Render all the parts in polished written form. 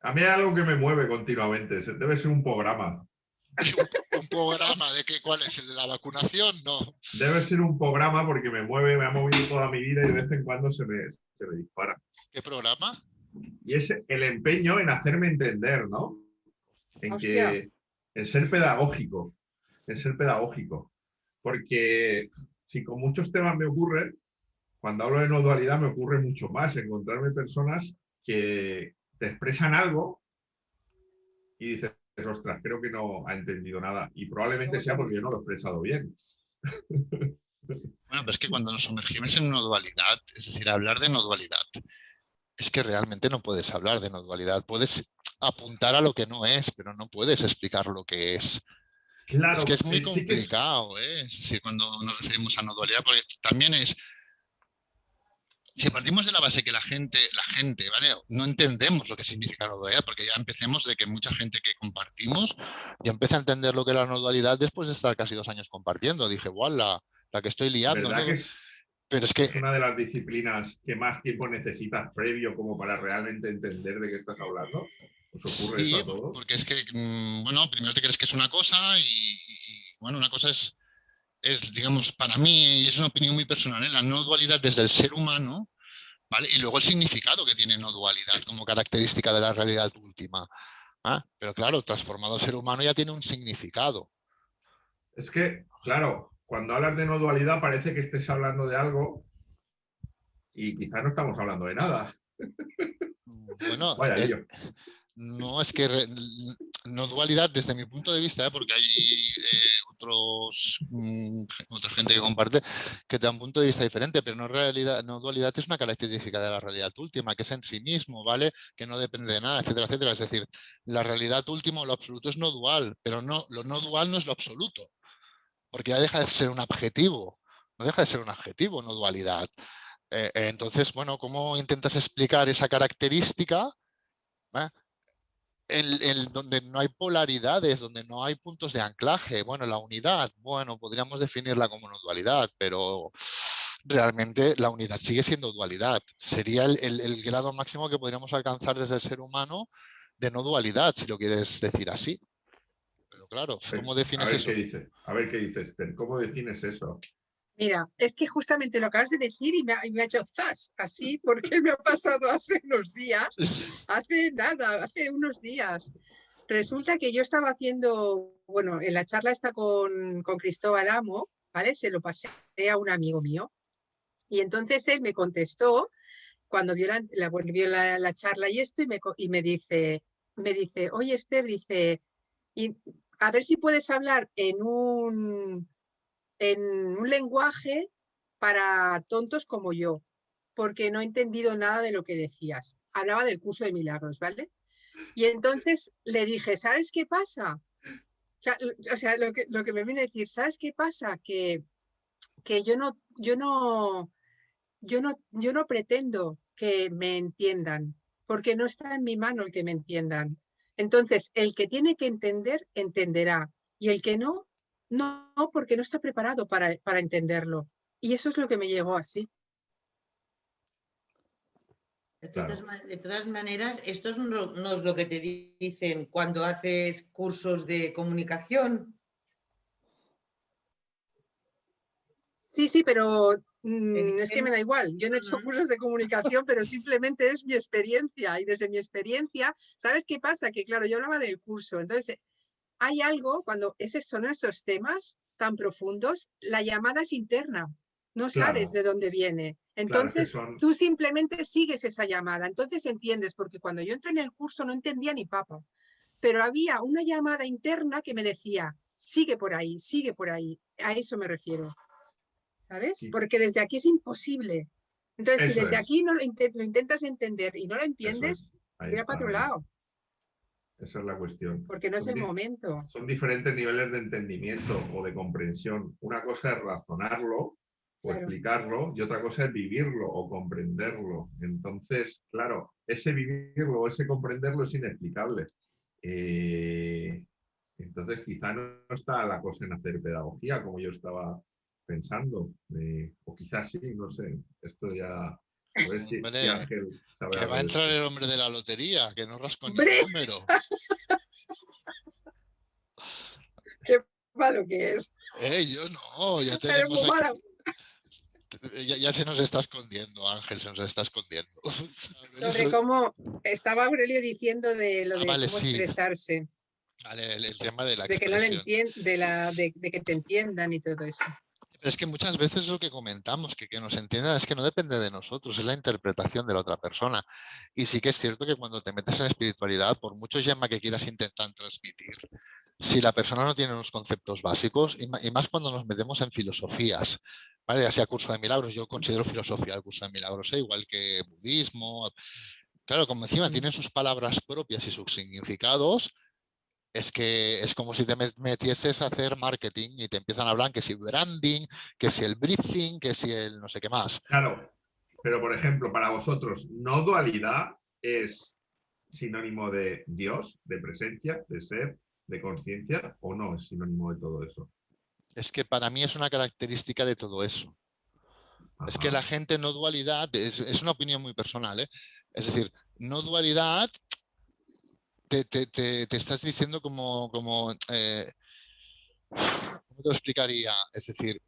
A mí hay algo que me mueve continuamente. Debe ser un programa. ¿Un programa de qué? ¿Cuál es? ¿El de la vacunación? No. Debe ser un programa porque me mueve, me ha movido toda mi vida y de vez en cuando se me dispara. ¿Qué programa? Y es el empeño en hacerme entender, ¿no? En Hostia. que en ser pedagógico, en ser pedagógico. Porque si con muchos temas me ocurre, cuando hablo de no dualidad me ocurre mucho más, encontrarme personas que te expresan algo y dices, ostras, creo que no ha entendido nada. Y probablemente sea porque yo no lo he expresado bien. Bueno, pero es que cuando nos sumergimos en no dualidad, es decir, hablar de no dualidad, es que realmente no puedes hablar de no dualidad. Puedes apuntar a lo que no es, pero no puedes explicar lo que es. Es que Claro, es muy sí que es. complicado, ¿eh? Es decir, cuando nos referimos a no dualidad, porque también es, si partimos de la base que la gente, ¿vale? No entendemos lo que significa no dualidad, porque ya empecemos de que mucha gente que compartimos ya empieza a entender lo que es la no dualidad después de estar casi 2 años compartiendo. Dije, igual la que estoy liando, ¿Verdad ¿no? Pero es que es una de las disciplinas que más tiempo necesitas previo como para realmente entender de qué estás hablando? ¿Os ocurre eso sí, a todos? porque es que, bueno, primero te crees que es una cosa bueno, una cosa es, digamos, para mí, y es una opinión muy personal, la no dualidad desde el ser humano, ¿vale? Y luego el significado que tiene no dualidad como característica de la realidad última. ¿Ah? Pero claro, transformado el ser humano ya tiene un significado. Es que, claro, cuando hablas de no dualidad parece que estés hablando de algo y quizás no estamos hablando de nada. Bueno, Vaya lío. no es que no dualidad desde mi punto de vista, porque hay otra gente que comparte que te da un punto de vista diferente, pero no, realidad, no dualidad es una característica de la realidad última, que es en sí mismo, ¿vale? Que no depende de nada, etcétera, etcétera. Es decir, la realidad última o lo absoluto es no dual, pero no, lo no dual no es lo absoluto, porque ya deja de ser un adjetivo, no deja de ser un adjetivo, no dualidad. Entonces, bueno, ¿cómo intentas explicar esa característica? ¿Eh? Donde no hay polaridades, donde no hay puntos de anclaje. Bueno, la unidad, bueno, podríamos definirla como no dualidad, pero realmente la unidad sigue siendo dualidad. Sería el grado máximo que podríamos alcanzar desde el ser humano de no dualidad, si lo quieres decir así. Pero claro, ¿cómo A defines ver qué eso? dices. A ver qué dices, Esther. ¿Cómo defines eso? Mira, es que justamente lo acabas de decir y me ha hecho zas, así, porque me ha pasado hace unos días, hace nada, hace unos días. Resulta que yo estaba haciendo, bueno, en la charla esta con Cristóbal Amo, ¿vale? Se lo pasé a un amigo mío y entonces él me contestó cuando vio la charla y esto y me dice, oye Esther, dice, y, a ver si puedes hablar en un lenguaje para tontos como yo, porque no he entendido nada de lo que decías. Hablaba del curso de milagros, ¿vale? Y entonces le dije, ¿sabes qué pasa? O sea, lo que me viene a decir, ¿sabes qué pasa? Que yo no pretendo que me entiendan, porque no está en mi mano el que me entiendan. Entonces, el que tiene que entender, entenderá. Y el que no, no, porque no está preparado para entenderlo. Y eso es lo que me llegó así. Claro. De todas maneras, esto no es lo que te dicen cuando haces cursos de comunicación. Sí, sí, pero es que Dicen, me da igual. Yo no he hecho cursos de comunicación, pero simplemente es mi experiencia. Y desde mi experiencia, ¿sabes qué pasa? Que claro, yo hablaba del curso. Entonces, hay algo, cuando esos son esos temas tan profundos, la llamada es interna, no sabes Claro, de dónde viene. claro, es que Entonces, son. tú simplemente sigues esa llamada, entonces entiendes, porque cuando yo entré en el curso no entendía ni papa, pero había una llamada interna que me decía, sigue por ahí, a eso me refiero, ¿sabes? Porque desde aquí es imposible. Entonces, si Eso desde es, aquí no lo intentas entender y no lo eso entiendes, es. Ahí tira para está. otro lado, Esa es la cuestión. porque no es el momento. Son diferentes niveles de entendimiento o de comprensión. Una cosa es razonarlo o Claro. explicarlo y otra cosa es vivirlo o comprenderlo. Entonces, claro, ese vivirlo o ese comprenderlo es inexplicable. Eh, entonces, quizá no está la cosa en hacer pedagogía como yo estaba pensando. O quizás sí, no sé. Esto ya A ver si Hombre, Ángel sabe que algo va a de entrar esto. el hombre de la lotería, que no rasco ni ¡Hombre! un número. Qué malo que es. Yo no, ya Eres tenemos muy aquí. malo. Ya se nos está escondiendo, Ángel, se nos está escondiendo. Sobre cómo estaba Aurelio diciendo de lo Ah, de vale, cómo sí. expresarse, Vale, el tema de la de que no le expresión. de que te entiendan y todo eso. Pero es que muchas veces lo que comentamos, que nos entiendan, es que no depende de nosotros, es la interpretación de la otra persona. Y sí que es cierto que cuando te metes en espiritualidad, por mucho llama que quieras intentar transmitir, si la persona no tiene unos conceptos básicos, y más cuando nos metemos en filosofías, ¿vale? Ya sea curso de milagros, yo considero filosofía el curso de milagros, igual que budismo. Claro, como encima tienen sus palabras propias y sus significados, es que es como si te metieses a hacer marketing y te empiezan a hablar que si branding, que si el briefing, que si el no sé qué más. Claro, pero por ejemplo, para vosotros, ¿no dualidad es sinónimo de Dios, de presencia, de ser, de conciencia, o no es sinónimo de todo eso? Es que para mí es una característica de todo eso. Es que Ajá. la gente no dualidad, es una opinión muy personal, ¿eh? Es decir, no dualidad te estás diciendo ¿cómo te lo explicaría? Es decir,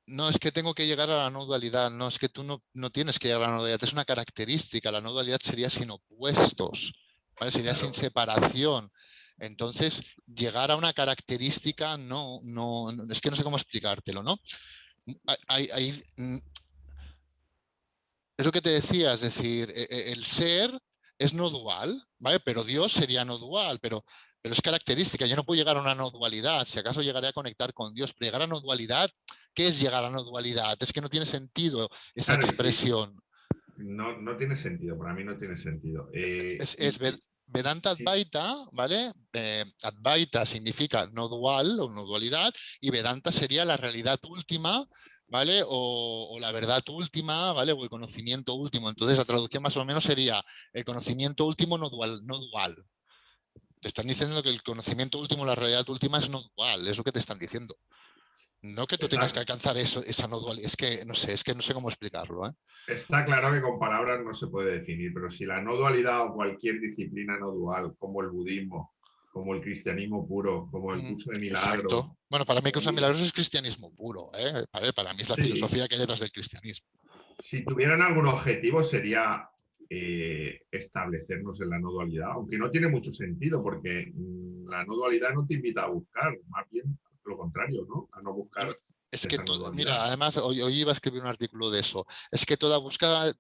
no es que tengo que llegar a la no dualidad, no es que tú no tienes que llegar a la no dualidad, es una característica. La no dualidad sería sin opuestos, ¿vale? Sería sin Claro. separación. Entonces, llegar a una característica es que no sé cómo explicártelo, ¿no? Es lo que te decía, es decir, el ser es no dual, ¿vale? Pero Dios sería no dual, pero es característica. Yo no puedo llegar a una no dualidad, si acaso llegaré a conectar con Dios, pero llegar a no dualidad, ¿qué es llegar a no dualidad? Es que no tiene sentido esa Claro, y sí, expresión. no tiene sentido, para mí no tiene sentido. Es Vedanta Sí, Advaita, ¿vale? Advaita significa no dual o no dualidad, y Vedanta sería la realidad última, ¿vale? O la verdad última, ¿vale? O el conocimiento último. Entonces la traducción más o menos sería el conocimiento último no dual, no dual. Te están diciendo que el conocimiento último, la realidad última es no dual, es lo que te están diciendo. No que tú tengas que está, alcanzar eso, esa no dualidad, es que no sé cómo explicarlo, ¿eh? está claro que con palabras no se puede definir, pero si la no dualidad o cualquier disciplina no dual, como el budismo, como el cristianismo puro, como el curso de milagros, Exacto. Bueno, para mí Curso de y, Milagros es cristianismo puro, ¿eh? Para mí es la sí, filosofía que hay detrás del cristianismo. si tuvieran algún objetivo sería establecernos en la no dualidad, aunque no tiene mucho sentido porque la no dualidad no te invita a buscar, más bien lo contrario, ¿no? A no buscar Es que, esa no mira, dualidad. además hoy iba a escribir un artículo de eso. Es que toda búsqueda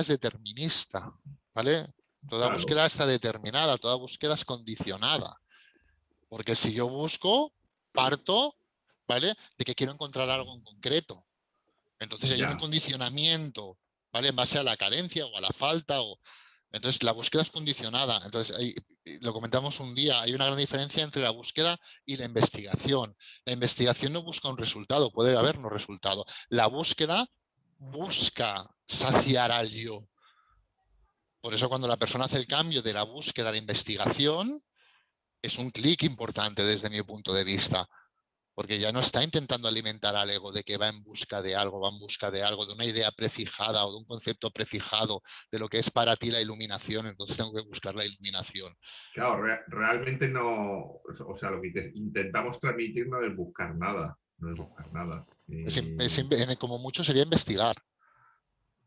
es determinista, ¿vale? Toda Claro, búsqueda está determinada, toda búsqueda es condicionada. Porque si yo busco, parto, ¿vale? De que quiero encontrar algo en concreto. Entonces hay un ya. condicionamiento, ¿vale? En base a la carencia o a la falta. Entonces la búsqueda es condicionada. Entonces lo comentamos un día, hay una gran diferencia entre la búsqueda y la investigación. La investigación no busca un resultado, puede haber no resultado. La búsqueda busca saciar al yo. Por eso cuando la persona hace el cambio de la búsqueda a la investigación, es un clic importante desde mi punto de vista. Porque ya no está intentando alimentar al ego de que va en busca de algo, va en busca de algo, de una idea prefijada o de un concepto prefijado de lo que es para ti la iluminación, entonces tengo que buscar la iluminación. Claro, realmente no, o sea, lo que intentamos transmitir no es buscar nada, no es buscar nada. Como mucho sería investigar,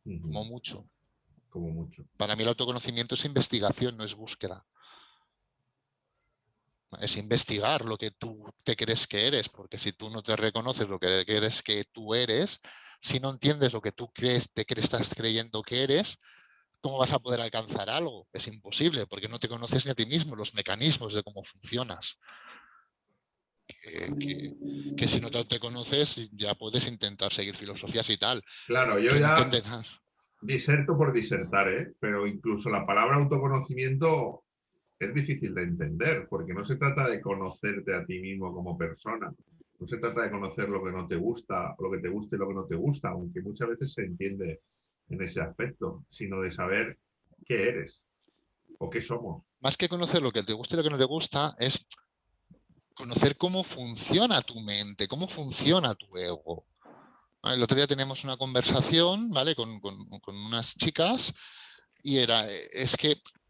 como Ujú, mucho. como mucho. Para mí el autoconocimiento es investigación, no es búsqueda. Es investigar lo que tú te crees que eres, porque si tú no te reconoces lo que eres que tú eres, si no entiendes lo que tú estás creyendo que eres, ¿cómo vas a poder alcanzar algo? Es imposible, porque no te conoces ni a ti mismo, los mecanismos de cómo funcionas. Que si no te conoces, ya puedes intentar seguir filosofías y tal, Claro, yo que no ya entenderás. diserto por disertar, ¿eh? Pero incluso la palabra autoconocimiento es difícil de entender, porque no se trata de conocerte a ti mismo como persona, no se trata de conocer lo que no te gusta, lo que te gusta y lo que no te gusta, aunque muchas veces se entiende en ese aspecto, sino de saber qué eres o qué somos. Más que conocer lo que te gusta y lo que no te gusta, es conocer cómo funciona tu mente, cómo funciona tu ego. El otro día teníamos una conversación, ¿vale? Con unas chicas y es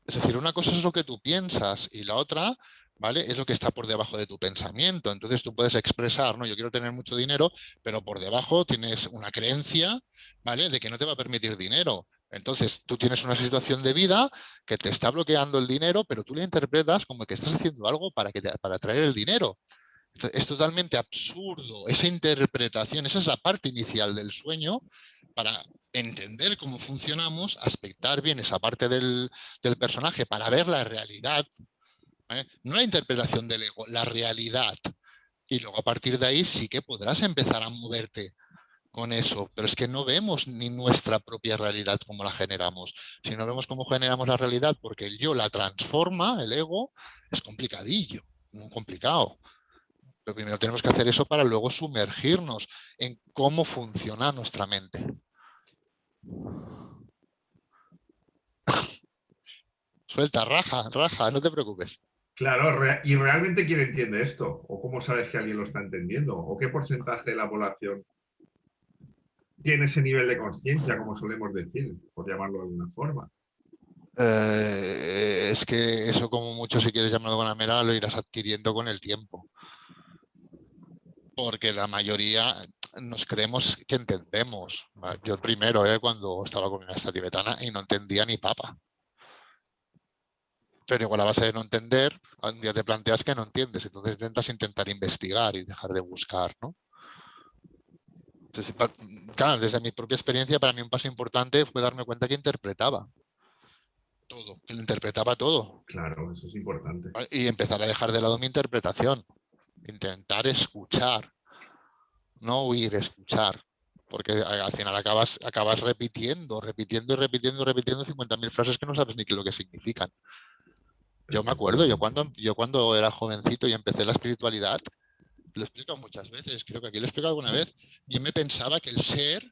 decir, una cosa es lo que tú piensas y la otra, ¿vale? Es lo que está por debajo de tu pensamiento. Entonces tú puedes expresar, ¿no? Yo quiero tener mucho dinero, pero por debajo tienes una creencia, ¿vale? De que no te va a permitir dinero. Entonces tú tienes una situación de vida que te está bloqueando el dinero, pero tú la interpretas como que estás haciendo algo para atraer el dinero. Es totalmente absurdo esa interpretación, esa es la parte inicial del sueño para entender cómo funcionamos, aspectar bien esa parte del personaje para ver la realidad, ¿vale? No la interpretación del ego, la realidad. Y luego a partir de ahí sí que podrás empezar a moverte con eso, pero es que no vemos ni nuestra propia realidad como la generamos. Si no vemos cómo generamos la realidad porque el yo la transforma, el ego, es complicadillo, muy complicado. Pero primero tenemos que hacer eso para luego sumergirnos en cómo funciona nuestra mente. Suelta, raja, no te preocupes. Claro, ¿y realmente quién entiende esto? ¿O cómo sabes que alguien lo está entendiendo? ¿O qué porcentaje de la población tiene ese nivel de conciencia, como solemos decir, por llamarlo de alguna forma? Es que eso, como mucho, si quieres llamarlo de alguna manera, lo irás adquiriendo con el tiempo. Porque la mayoría nos creemos que entendemos. Yo el primero, cuando estaba con esta tibetana y no entendía ni papa. Pero igual a base de no entender, un día te planteas que no entiendes, entonces intentar investigar y dejar de buscar, ¿no? Entonces, claro, desde mi propia experiencia, para mí un paso importante fue darme cuenta que interpretaba todo, que lo interpretaba todo. Claro, eso es importante. Y empezar a dejar de lado mi interpretación, intentar escuchar, no oír, escuchar. Porque al final acabas repitiendo 50.000 frases que no sabes ni lo que significan. Yo me acuerdo, yo cuando era jovencito y empecé la espiritualidad, lo he explicado muchas veces, creo que aquí lo he explicado alguna vez, yo me pensaba que el ser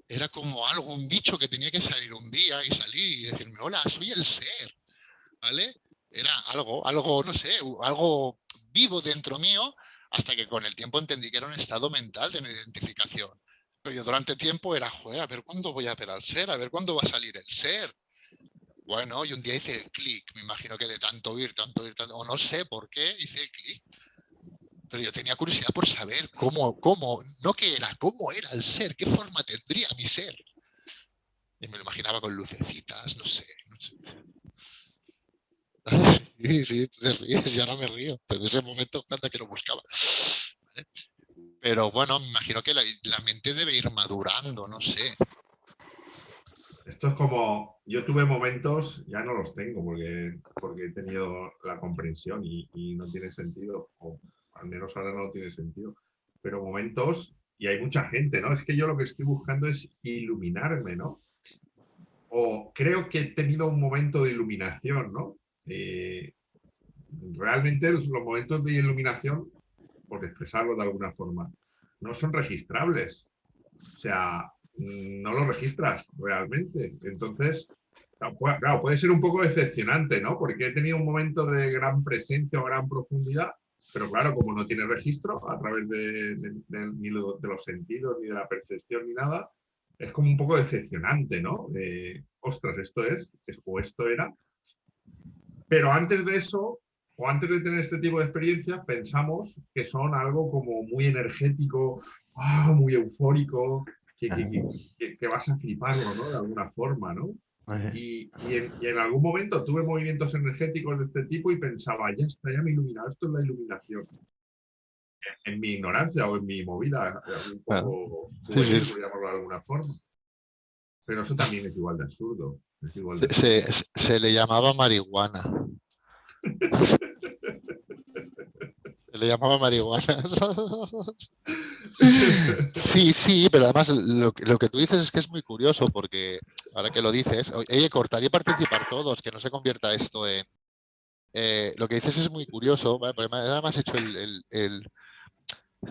era como algo, un bicho que tenía que salir un día y salir y decirme, hola, soy el ser, ¿vale? Era algo, no sé, algo vivo dentro mío, hasta que con el tiempo entendí que era un estado mental de no identificación. Pero yo durante tiempo era, joder, a ver cuándo voy a ver al ser, a ver cuándo va a salir el ser. Bueno, y un día hice el clic, me imagino que de tanto oír, o no sé por qué hice el clic. Pero yo tenía curiosidad por saber no qué era, cómo era el ser, qué forma tendría mi ser. Y me lo imaginaba con lucecitas, no sé. Sí, te ríes y ahora me río. Pero en ese momento, anda que lo buscaba. ¿Vale? Pero bueno, me imagino que la mente debe ir madurando, no sé. Esto es como, yo tuve momentos, ya no los tengo porque he tenido la comprensión y no tiene sentido, o al menos ahora no tiene sentido, pero momentos, y hay mucha gente, ¿no? Es que yo lo que estoy buscando es iluminarme, ¿no? O creo que he tenido un momento de iluminación, ¿no? Realmente los momentos de iluminación, por expresarlo de alguna forma, no son registrables. O sea, no lo registras realmente. Entonces, claro, puede ser un poco decepcionante, ¿no? Porque he tenido un momento de gran presencia o gran profundidad, pero claro, como no tiene registro a través ni de los sentidos, ni de la percepción, ni nada, es como un poco decepcionante, ¿no? Ostras, o esto era. Pero antes de eso, o antes de tener este tipo de experiencias, pensamos que son algo como muy energético, muy eufórico, que vas a fliparlo, ¿no? De alguna forma, ¿no? Y en algún momento tuve movimientos energéticos de este tipo y pensaba, ya está, ya me he iluminado, esto es la iluminación. En mi ignorancia o en mi movida, un poco juvenil, por llamarlo de alguna forma. Pero eso también es igual de absurdo. Es igual de absurdo. Se le llamaba marihuana. Se le llamaba marihuana. Sí, pero además lo que tú dices es que es muy curioso porque ahora que lo dices, oye, cortar y participar todos, que no se convierta esto en... lo que dices es muy curioso, ¿vale? Porque además hecho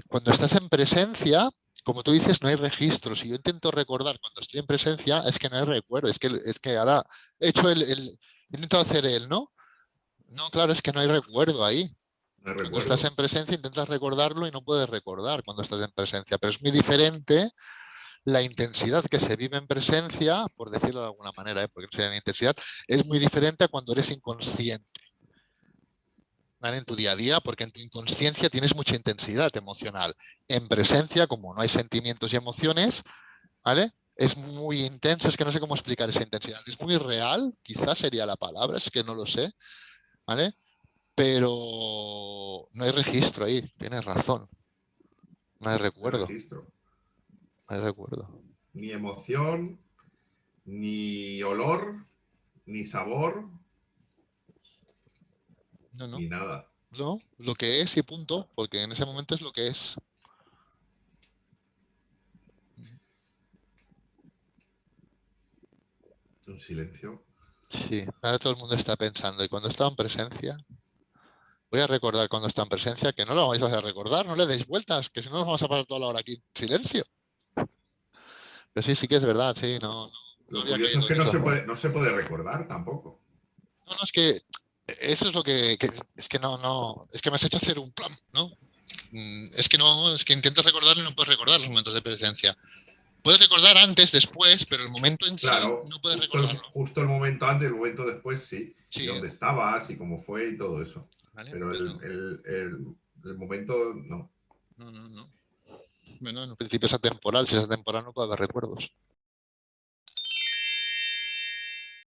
cuando estás en presencia, como tú dices, no hay registros. Si yo intento recordar cuando estoy en presencia, es que no hay recuerdo. Es que ahora he hecho he intentado hacer ¿no? No, claro, es que no hay recuerdo ahí. No Cuando recuerdo. estás en presencia intentas recordarlo y no puedes recordar cuando estás en presencia, pero es muy diferente la intensidad que se vive en presencia, por decirlo de alguna manera, porque no sería intensidad, es muy diferente a cuando eres inconsciente, ¿vale? En tu día a día, porque en tu inconsciencia tienes mucha intensidad emocional. En presencia, como no hay sentimientos y emociones, ¿vale? Es muy intensa, es que no sé cómo explicar esa intensidad. Es muy real, quizás sería la palabra, es que no lo sé, ¿vale? Pero no hay registro ahí, tienes razón. No hay El recuerdo, registro. no hay recuerdo. Ni emoción, ni olor, ni sabor, No, no, ni nada. no, lo que es y punto, porque en ese momento es lo que es. Un silencio. Sí, ahora todo el mundo está pensando, y cuando está en presencia, voy a recordar cuando está en presencia, que no lo vais a recordar, no le deis vueltas, que si no nos vamos a pasar toda la hora aquí en silencio. Pero sí, sí que es verdad, sí, no Lo había curioso es caído que en eso. no se puede recordar tampoco. No, no, es que eso es lo que es que es que me has hecho hacer un plan, ¿no? Es que no, es que intentas recordar y no puedes recordar los momentos de presencia. Puedes recordar antes, después, pero el momento en sí Claro, no puedes recordarlo. justo el momento antes, el momento después, sí. Y Sí, dónde estabas y cómo fue y todo eso. ¿vale? Pero Pero el momento no. no. Bueno, en principio es atemporal, si es atemporal no puede haber recuerdos.